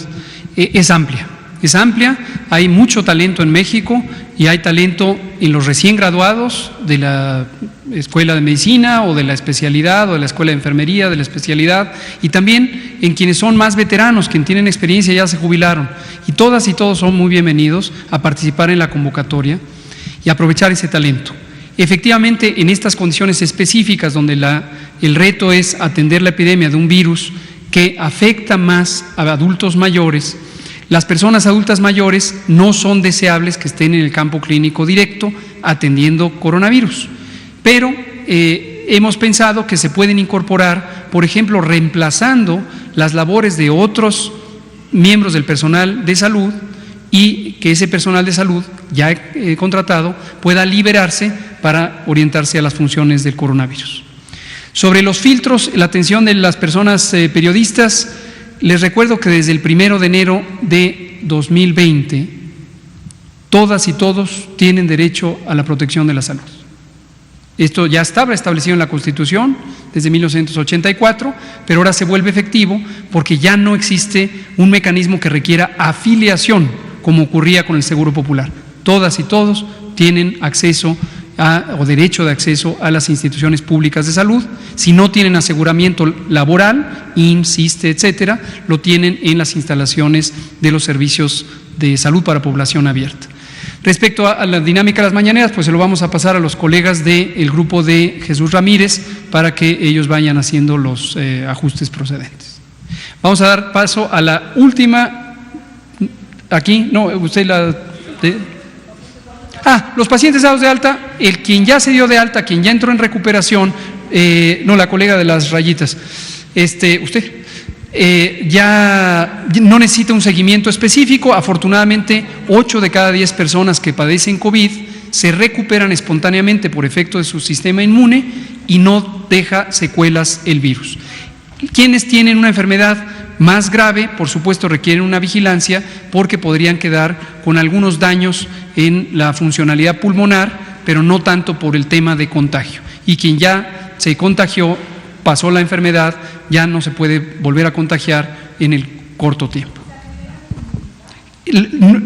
es amplia. Es amplia, hay mucho talento en México y hay talento en los recién graduados de la escuela de medicina o de la especialidad o de la escuela de enfermería, de la especialidad, y también en quienes son más veteranos, quienes tienen experiencia, ya se jubilaron, y todas y todos son muy bienvenidos a participar en la convocatoria y aprovechar ese talento. Efectivamente, en estas condiciones específicas donde el reto es atender la epidemia de un virus que afecta más a adultos mayores, las personas adultas mayores no son deseables que estén en el campo clínico directo atendiendo coronavirus, pero hemos pensado que se pueden incorporar, por ejemplo, reemplazando las labores de otros miembros del personal de salud, y que ese personal de salud ya contratado pueda liberarse para orientarse a las funciones del coronavirus. Sobre los filtros, la atención de las personas periodistas, les recuerdo que desde el 1 de enero de 2020, todas y todos tienen derecho a la protección de la salud. Esto ya estaba establecido en la Constitución desde 1984, pero ahora se vuelve efectivo porque ya no existe un mecanismo que requiera afiliación, como ocurría con el Seguro Popular. Todas y todos tienen acceso o derecho de acceso a las instituciones públicas de salud. Si no tienen aseguramiento laboral, IMSS, ISSSTE, etcétera, lo tienen en las instalaciones de los servicios de salud para población abierta. Respecto a la dinámica de las mañaneras, pues se lo vamos a pasar a los colegas del grupo de Jesús Ramírez para que ellos vayan haciendo los ajustes procedentes. Vamos a dar paso a la última. Aquí, no, usted los pacientes dados de alta, quien ya se dio de alta, quien ya entró en recuperación, no, la colega de las rayitas, usted, ya no necesita un seguimiento específico. Afortunadamente, 8 de cada 10 personas que padecen COVID se recuperan espontáneamente por efecto de su sistema inmune y no deja secuelas el virus. Quienes tienen una enfermedad más grave, por supuesto, requieren una vigilancia porque podrían quedar con algunos daños en la funcionalidad pulmonar, pero no tanto por el tema de contagio. Y quien ya se contagió, pasó la enfermedad, ya no se puede volver a contagiar en el corto tiempo.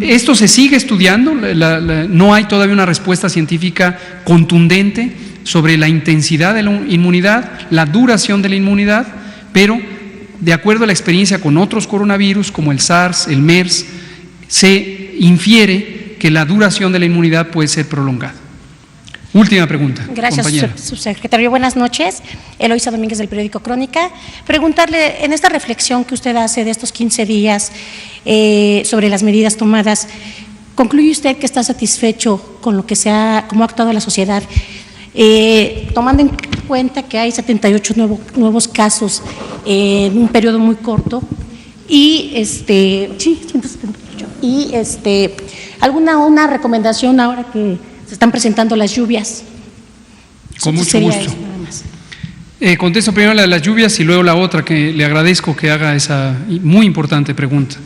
Esto se sigue estudiando, no hay todavía una respuesta científica contundente sobre la intensidad de la inmunidad, la duración de la inmunidad, pero de acuerdo a la experiencia con otros coronavirus como el SARS, el MERS, se infiere que la duración de la inmunidad puede ser prolongada. Última pregunta. Gracias, compañera. subsecretario. Buenas noches. Eloisa Domínguez, del periódico Crónica. Preguntarle, en esta reflexión que usted hace de estos 15 días sobre las medidas tomadas, ¿concluye usted que está satisfecho con lo que cómo ha actuado la sociedad? Tomando en cuenta que hay 78 nuevos casos en un periodo muy corto y una recomendación ahora que se están presentando las lluvias. Con mucho gusto. Contesto primero la de las lluvias y luego la otra, que le agradezco que haga esa muy importante pregunta.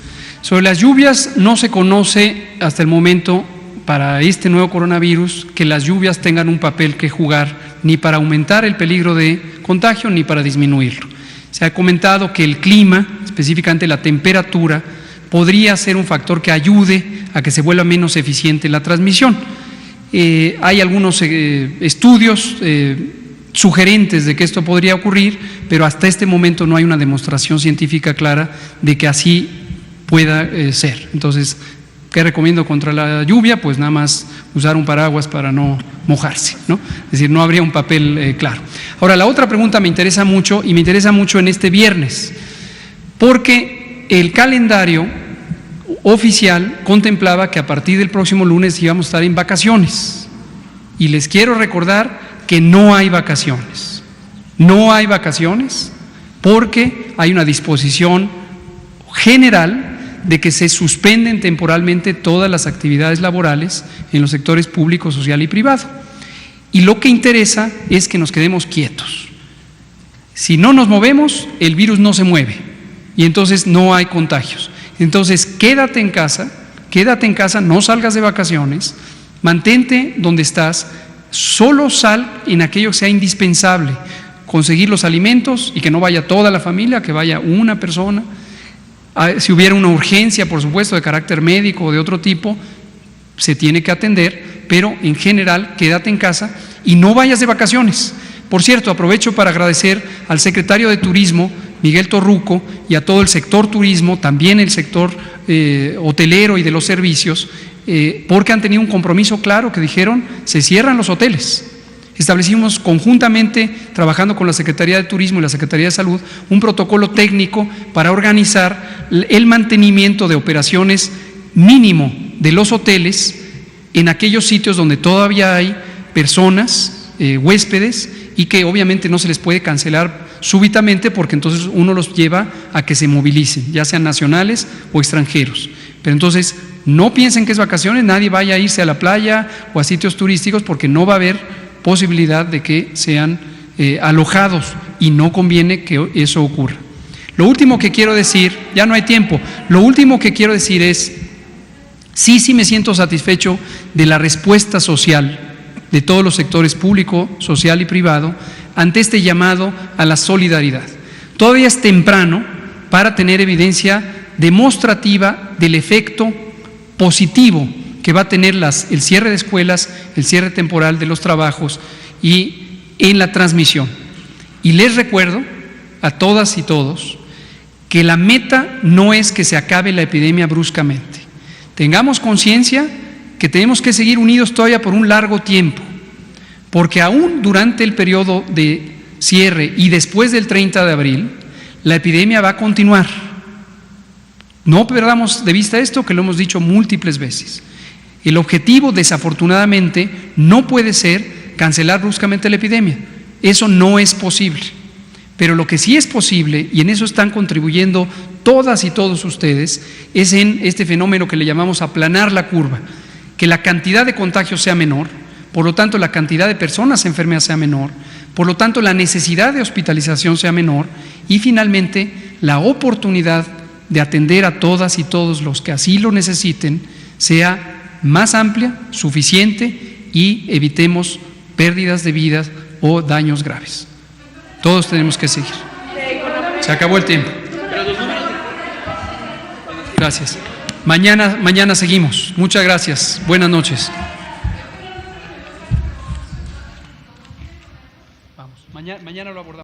Sobre las lluvias, no se conoce hasta el momento para este nuevo coronavirus que las lluvias tengan un papel que jugar ni para aumentar el peligro de contagio ni para disminuirlo. Se ha comentado que el clima, específicamente la temperatura, podría ser un factor que ayude a que se vuelva menos eficiente la transmisión. Hay algunos estudios sugerentes de que esto podría ocurrir, pero hasta este momento no hay una demostración científica clara de que así pueda ser. Entonces, ¿qué recomiendo contra la lluvia? Pues nada más usar un paraguas para no mojarse, ¿no? Es decir, no habría un papel claro. Ahora, la otra pregunta me interesa mucho, y me interesa mucho en este viernes, porque el calendario oficial contemplaba que a partir del próximo lunes íbamos a estar en vacaciones. Y les quiero recordar que no hay vacaciones. No hay vacaciones porque hay una disposición general de que se suspenden temporalmente todas las actividades laborales en los sectores público, social y privado. Y lo que interesa es que nos quedemos quietos. Si no nos movemos, el virus no se mueve y entonces no hay contagios. Entonces, quédate en casa, no salgas de vacaciones, mantente donde estás, solo sal en aquello que sea indispensable, conseguir los alimentos y que no vaya toda la familia, que vaya una persona. Si hubiera una urgencia, por supuesto, de carácter médico o de otro tipo, se tiene que atender, pero en general quédate en casa y no vayas de vacaciones. Por cierto, aprovecho para agradecer al secretario de Turismo, Miguel Torruco, y a todo el sector turismo, también el sector hotelero y de los servicios, porque han tenido un compromiso claro que dijeron, se cierran los hoteles. Establecimos conjuntamente, trabajando con la Secretaría de Turismo y la Secretaría de Salud, un protocolo técnico para organizar el mantenimiento de operaciones mínimo de los hoteles en aquellos sitios donde todavía hay personas, huéspedes, y que obviamente no se les puede cancelar súbitamente porque entonces uno los lleva a que se movilicen, ya sean nacionales o extranjeros. Pero entonces no piensen que es vacaciones, nadie vaya a irse a la playa o a sitios turísticos porque no va a haber posibilidad de que sean alojados y no conviene que eso ocurra. Lo último que quiero decir, ya no hay tiempo, lo último que quiero decir es, sí me siento satisfecho de la respuesta social de todos los sectores público, social y privado ante este llamado a la solidaridad. Todavía es temprano para tener evidencia demostrativa del efecto positivo que va a tener el cierre de escuelas, el cierre temporal de los trabajos y en la transmisión. Y les recuerdo a todas y todos que la meta no es que se acabe la epidemia bruscamente. Tengamos conciencia que tenemos que seguir unidos todavía por un largo tiempo, porque aún durante el periodo de cierre y después del 30 de abril, la epidemia va a continuar. No perdamos de vista esto, que lo hemos dicho múltiples veces. El objetivo, desafortunadamente, no puede ser cancelar bruscamente la epidemia. Eso no es posible. Pero lo que sí es posible, y en eso están contribuyendo todas y todos ustedes, es en este fenómeno que le llamamos aplanar la curva, que la cantidad de contagios sea menor, por lo tanto la cantidad de personas enfermas sea menor, por lo tanto la necesidad de hospitalización sea menor y finalmente la oportunidad de atender a todas y todos los que así lo necesiten sea más amplia, suficiente y evitemos pérdidas de vidas o daños graves. Todos tenemos que seguir. Se acabó el tiempo. Gracias. Mañana seguimos. Muchas gracias. Buenas noches. Vamos. Mañana lo abordamos.